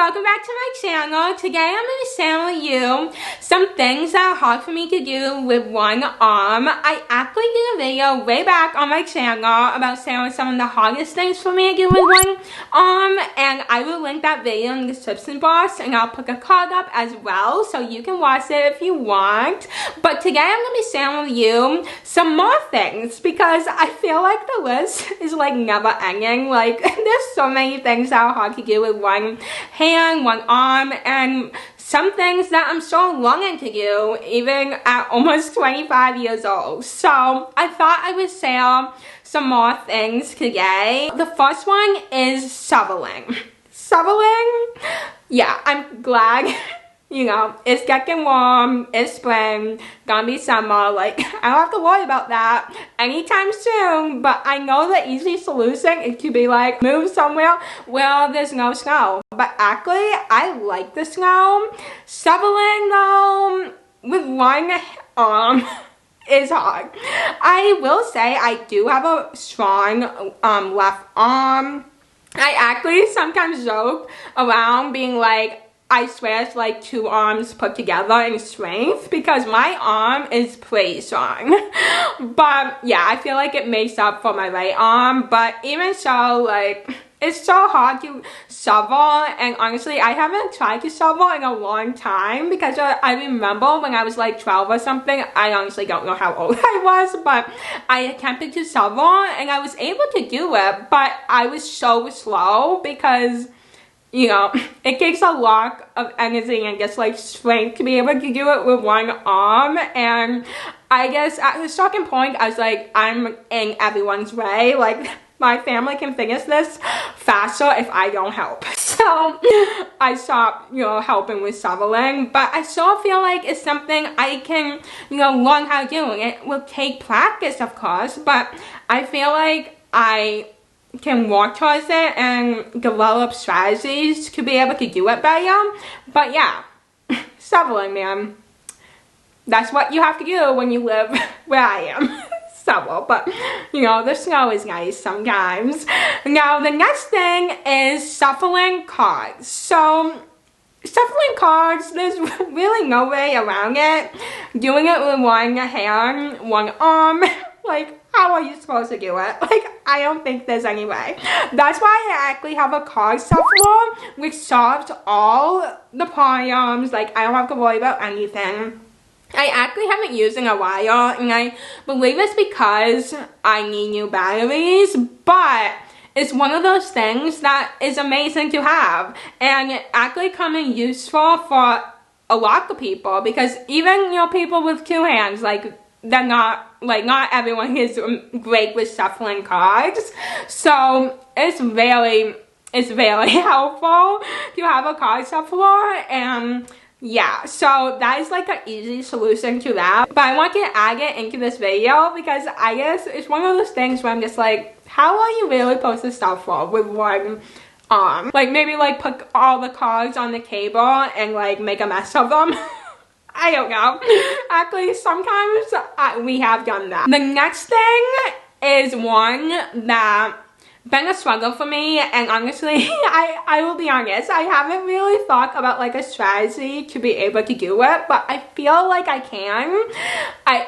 welcome back to my channel. Today I'm going to share with you some things that are hard for me to do with one arm. I actually did a video way back on my channel about sharing some of the hardest things for me to do with one arm, and I will link that video in the description box, and I'll put a card up as well so you can watch it if you want. But today I'm going to be sharing with you some more things because I feel like the list is like never ending. Like there's so many things that are hard to do with one hand, one arm, and some things that I'm still longing to do even at almost 25 years old. So I thought I would share some more things today. The first one is shoveling. Shoveling? Yeah, I'm glad. You know, it's getting warm, it's spring, gonna be summer, like, I don't have to worry about that anytime soon, but I know the easy solution is to be like, move somewhere where there's no snow. But actually, I like the snow. Shoveling, though, with one arm is hard. I will say I do have a strong left arm. I actually sometimes joke around being like, I swear it's like two arms put together in strength because my arm is pretty strong. But yeah, I feel like it makes up for my right arm. But even so, like, it's so hard to shovel, and honestly, I haven't tried to shovel in a long time because I remember when I was like 12 or something, I honestly don't know how old I was, but I attempted to shovel and I was able to do it, but I was so slow because, you know, it takes a lot of energy and just like strength to be able to do it with one arm. And I guess at a certain point, I was like, I'm in everyone's way. Like, my family can finish this faster if I don't help. So I stopped, you know, helping with shoveling. But I still feel like it's something I can, you know, learn how to do. And it will take practice, of course. But I feel like I can work towards it and develop strategies to be able to do it better. But yeah, shoveling, man. That's what you have to do when you live where I am. Shovel. But, you know, the snow is nice sometimes. Now, the next thing is shuffling cards. So, shuffling cards, there's really no way around it. Doing it with one hand, one arm, like, how are you supposed to do it? Like, I don't think there's any way. That's why I actually have a card shuffler, which solves all the problems. Like, I don't have to worry about anything. I actually haven't used in a while, and I believe it's because I need new batteries, but it's one of those things that is amazing to have, and it actually comes in useful for a lot of people, because even, you know, people with two hands, like, they're not, like, not everyone is great with shuffling cards. So it's very helpful to have a card shuffler. And yeah, so that is like an easy solution to that. But I want to add it into this video because I guess it's one of those things where I'm just like, how are you really supposed to shuffle with one arm? Like, maybe like put all the cards on the table and like make a mess of them. I don't know. Actually, sometimes we have done that. The next thing is one that been a struggle for me, and honestly, I will be honest, I haven't really thought about like a strategy to be able to do it, but I feel like I can.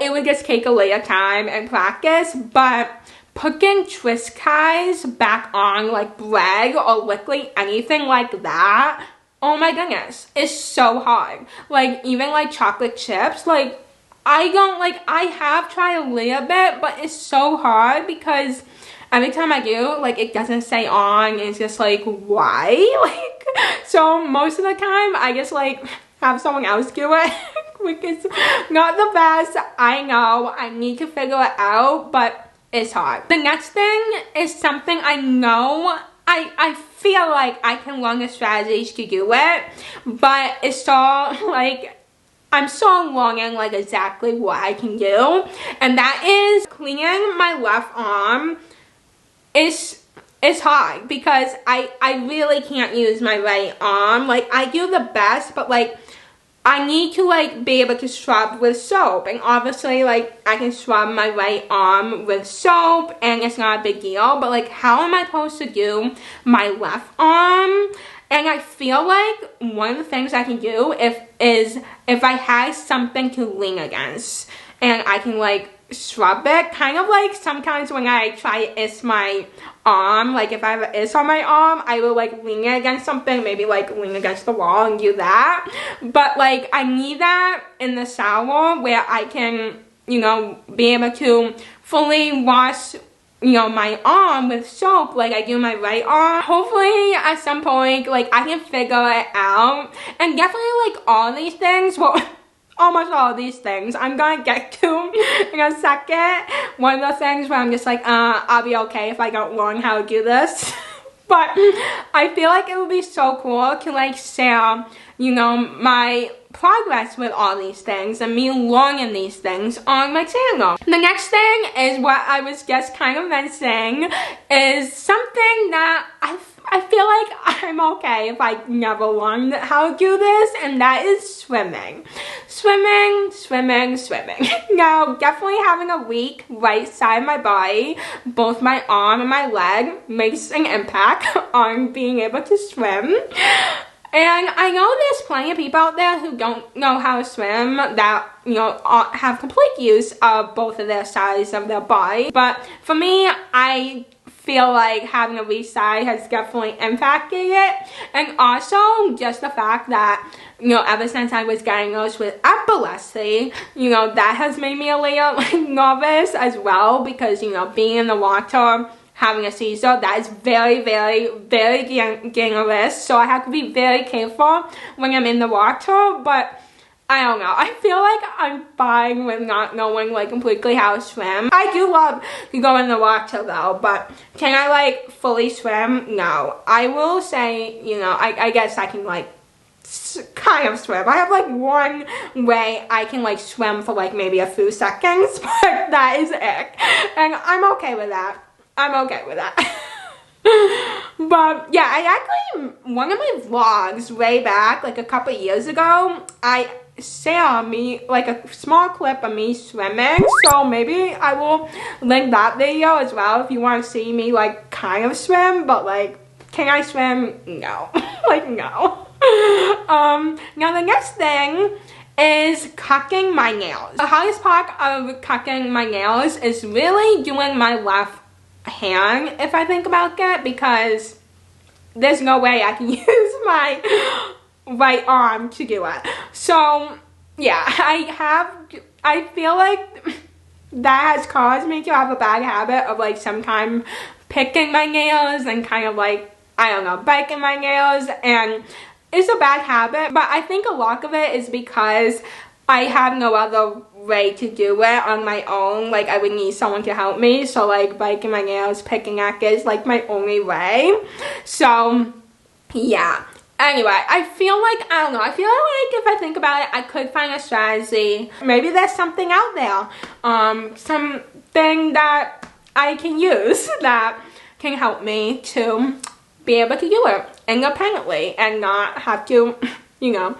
It would just take a later time and practice, but putting twist ties back on like bread or liquid, anything like that, oh my goodness, it's so hard. Like, even like chocolate chips, like, I have tried a little bit, but it's so hard because every time I do, like, it doesn't stay on. It's just like, why? Like, so most of the time, I just like have someone else do it, which is not the best. I know, I need to figure it out, but it's hard. The next thing is something I know I feel like I can learn the strategies to do it, but it's so like, I'm so learning like exactly what I can do, and that is cleaning my left arm. It's hard because I really can't use my right arm. Like, I do the best, but like, I need to like be able to scrub with soap, and obviously like I can scrub my right arm with soap and it's not a big deal, but like, how am I supposed to do my left arm? And I feel like one of the things I can do is if I have something to lean against and I can like scrub it, kind of like sometimes when I try to itch my arm, like if I have an itch on my arm, I will like lean it against something, maybe like lean against the wall and do that. But like I need that in the shower where I can, you know, be able to fully wash, you know, my arm with soap like I do my right arm. Hopefully at some point like I can figure it out, and definitely like all these things, well almost all of these things I'm gonna get to in a second. One of the things where I'm just like I'll be okay if I don't learn how to do this. But I feel like it would be so cool to like share, you know, my progress with all these things and me learning these things on my channel. The next thing is what I was just kind of mentioning, is something that I feel like I'm okay if I never learned how to do this, and that is swimming. Swimming. Now, definitely having a weak right side of my body, both my arm and my leg, makes an impact on being able to swim. And I know there's plenty of people out there who don't know how to swim that, you know, have complete use of both of their sides of their body. But for me, I feel like having a weak side has definitely impacted it. And also just the fact that, you know, ever since I was diagnosed with epilepsy, you know, that has made me a little like nervous as well, because, you know, being in the water, having a seizure, that is very dangerous. So I have to be very careful when I'm in the water. But I don't know, I feel like I'm fine with not knowing like completely how to swim. I do love to go in the water though, but can I like fully swim? No. I will say, you know, I guess I can like kind of swim. I have like one way I can like swim for like maybe a few seconds, but that is it. And I'm okay with that. But yeah, I actually, one of my vlogs way back, like a couple years ago, I saw me, like a small clip of me swimming, so maybe I will link that video as well if you want to see me like kind of swim. But like, can I swim? No. Like, no. Now the next thing is cutting my nails. The hardest part of cutting my nails is really doing my left hand, if I think about it, because there's no way I can use my right arm to do it. So yeah, I feel like that has caused me to have a bad habit of like sometimes picking my nails and kind of like, I don't know, biting my nails, and it's a bad habit. But I think a lot of it is because I have no other way to do it on my own. Like I would need someone to help me, so like biting my nails, picking at it is like my only way. So yeah, anyway, I feel like, I don't know, I feel like if I think about it, I could find a strategy. Maybe there's something out there, something that I can use that can help me to be able to do it independently and not have to, you know,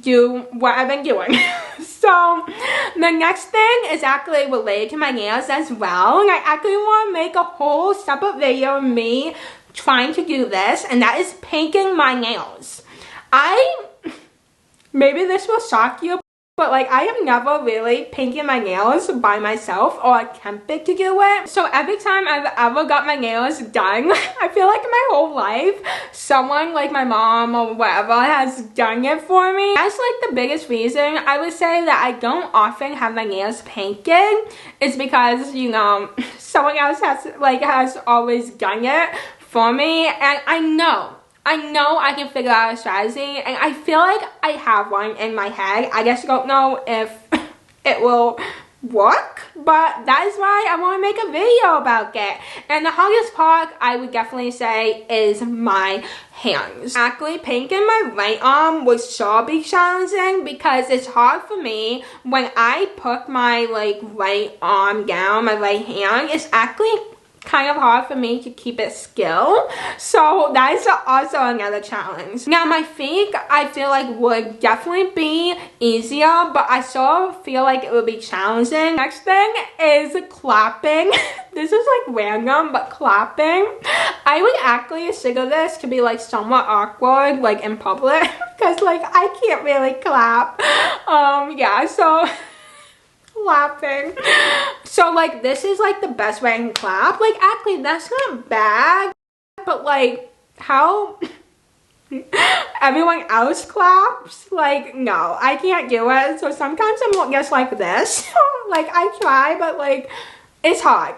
do what I've been doing. So the next thing is actually related to my nails as well, and I actually want to make a whole separate video of me trying to do this, and that is painting my nails. Maybe this will shock you, but like I have never really painted my nails by myself or attempted to do it. So every time I've ever got my nails done, I feel like my whole life someone like my mom or whatever has done it for me. That's like the biggest reason I would say that I don't often have my nails painted, is because, you know, someone else has always done it for me, and I know I can figure out a strategy, and I feel like I have one in my head. I just don't know if it will work, but that is why I want to make a video about it. And the hardest part, I would definitely say, is my hands. Actually, painting my right arm would sure be challenging, because it's hard for me when I put my like right arm down, my right hand, it's actually kind of hard for me to keep it still. So that is also another challenge. Now my feet, I feel like would definitely be easier, but I sort of feel like it would be challenging. Next thing is clapping. This is like random, but clapping. I would actually consider this to be like somewhat awkward, like in public, because like I can't really clap. Yeah, so laughing. So like this is like the best way I can clap. Like actually that's not bad, but like how everyone else claps, like no, I can't do it. So sometimes I'm just like this. Like I try, but like it's hard.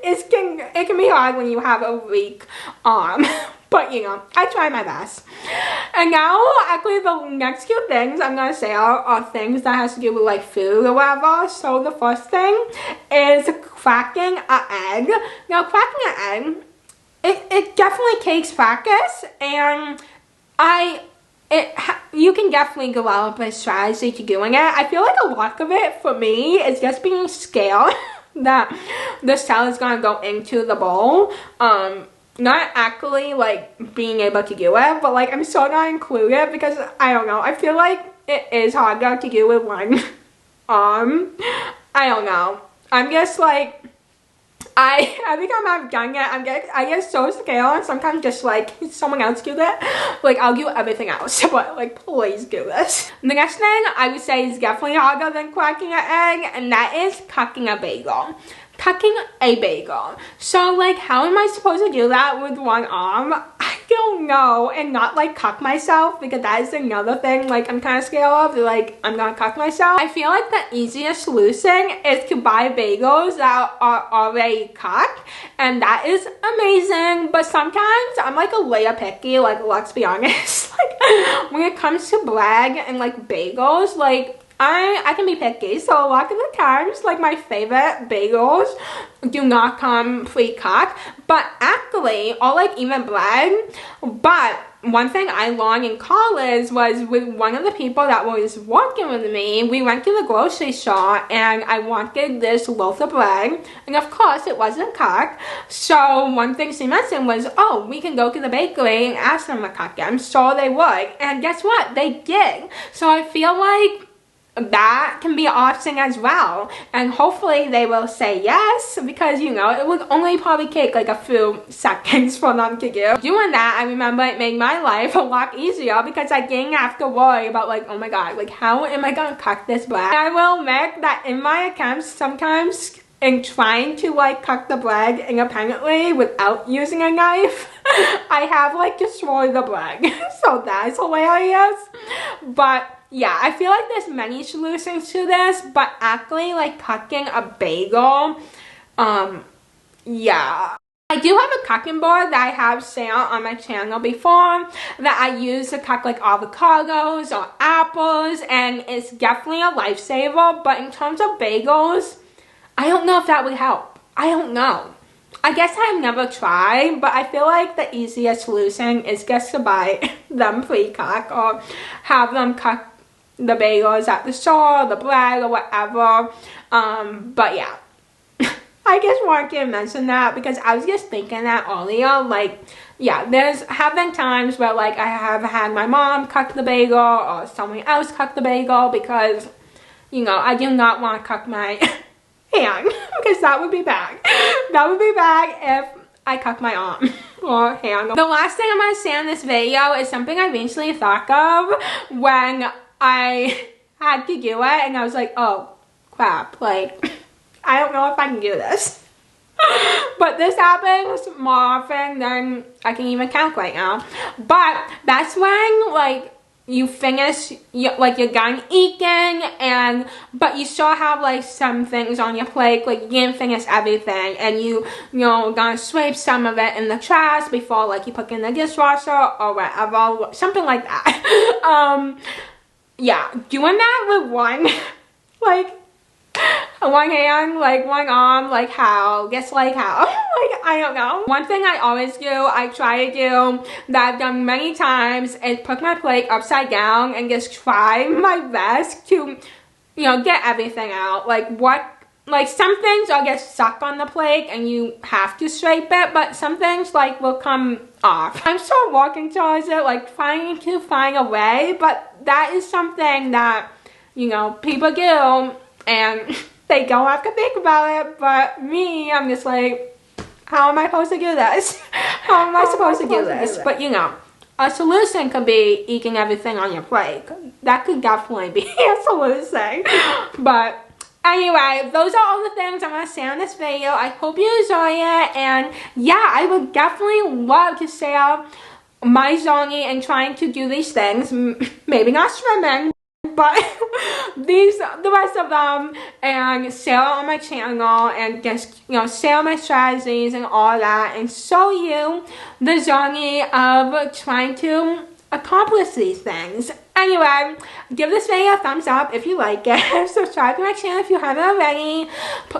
It can be hard when you have a weak arm. But you know, I try my best. And now actually the next few things I'm gonna say are things that has to do with like food or whatever. So the first thing is cracking an egg. Now cracking an egg, it definitely takes practice, and you can definitely develop a strategy to doing it. I feel like a lot of it for me is just being scared that the cell is gonna go into the bowl. Not actually like being able to do it, but like I'm so not included because I don't know. I feel like it is harder to do with one arm. I don't know. I'm just like every time I've done it, I get so scared, and sometimes just like someone else do that. Like I'll do everything else, but like please do this. The next thing I would say is definitely harder than cracking an egg, and that is cooking a bagel. Cooking a bagel. So like how am I supposed to do that with one arm? I don't know, and not like cook myself, because that is another thing like I'm kind of scared of, like I'm gonna cook myself. I feel like the easiest solution is to buy bagels that are already cooked, and that is amazing. But sometimes I'm like a little picky, like let's be honest. Like when it comes to bread and like bagels, like I can be picky, so a lot of the times, like my favorite bagels do not come pre-cooked, but actually, or like even bread. But one thing I learned in college was with one of the people that was working with me, we went to the grocery store and I wanted this loaf of bread, and of course it wasn't cooked. So one thing she mentioned was, oh, we can go to the bakery and ask them to cook it. I'm sure they would, and guess what? They did. So I feel like that can be an option as well, and hopefully they will say yes, because you know it would only probably take like a few seconds for them to do. Doing that, I remember it made my life a lot easier because I didn't have to worry about like, oh my god, like how am I gonna cook this bread. I will admit that in my attempts sometimes in trying to like cook the bread independently without using a knife, I have like destroyed the bread. So that's hilarious. But yeah, I feel like there's many solutions to this, but actually like cooking a bagel, yeah. I do have a cooking board that I have shared on my channel before that I use to cook like avocados or apples, and it's definitely a lifesaver. But in terms of bagels, I don't know if that would help. I don't know. I guess I've never tried, but I feel like the easiest solution is just to buy them pre-cooked or have them cook the bagels at the store, the bread or whatever. But yeah, I just wanted to mention that because I was just thinking that earlier. Like, yeah, have been times where like I have had my mom cook the bagel or someone else cook the bagel, because you know I do not want to cook my hand, because that would be bad. That would be bad if I cook my arm or hand. The last thing I'm going to say in this video is something I recently thought of when I had to do it, and I was like, oh crap, like I don't know if I can do this. But this happens more often than I can even count right now. But that's when like you finish, like you're done eating, but you still have like some things on your plate, like you didn't finish everything, and you know gonna sweep some of it in the trash before like you put it in the dishwasher or whatever, something like that. Yeah, doing that with one like one hand, like one arm, like how? Guess like how? Like I don't know. One thing I always do, I try to do, that I've done many times, is put my plate upside down and just try my best to, you know, get everything out. Like some things will get stuck on the plate and you have to scrape it, but some things like will come off. I'm still working towards it, like trying to find a way, but that is something that, you know, people do and they don't have to think about it. But me, I'm just like, how am I supposed to do this? How How am I supposed to do this? But you know, a solution could be eating everything on your plate. That could definitely be a solution. But anyway, those are all the things I'm going to say on this video. I hope you enjoy it. And yeah, I would definitely love to share my journey in trying to do these things. Maybe not swimming, but the rest of them, and share it on my channel, and just, you know, share my strategies and all that, and show you the journey of trying to accomplish these things. Anyway, give this video a thumbs up if you like it. Subscribe to my channel if you haven't already.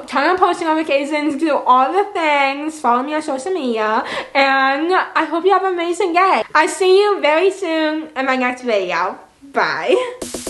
Turn on post notifications. Do all the things. Follow me on social media. And I hope you have an amazing day. I'll see you very soon in my next video. Bye.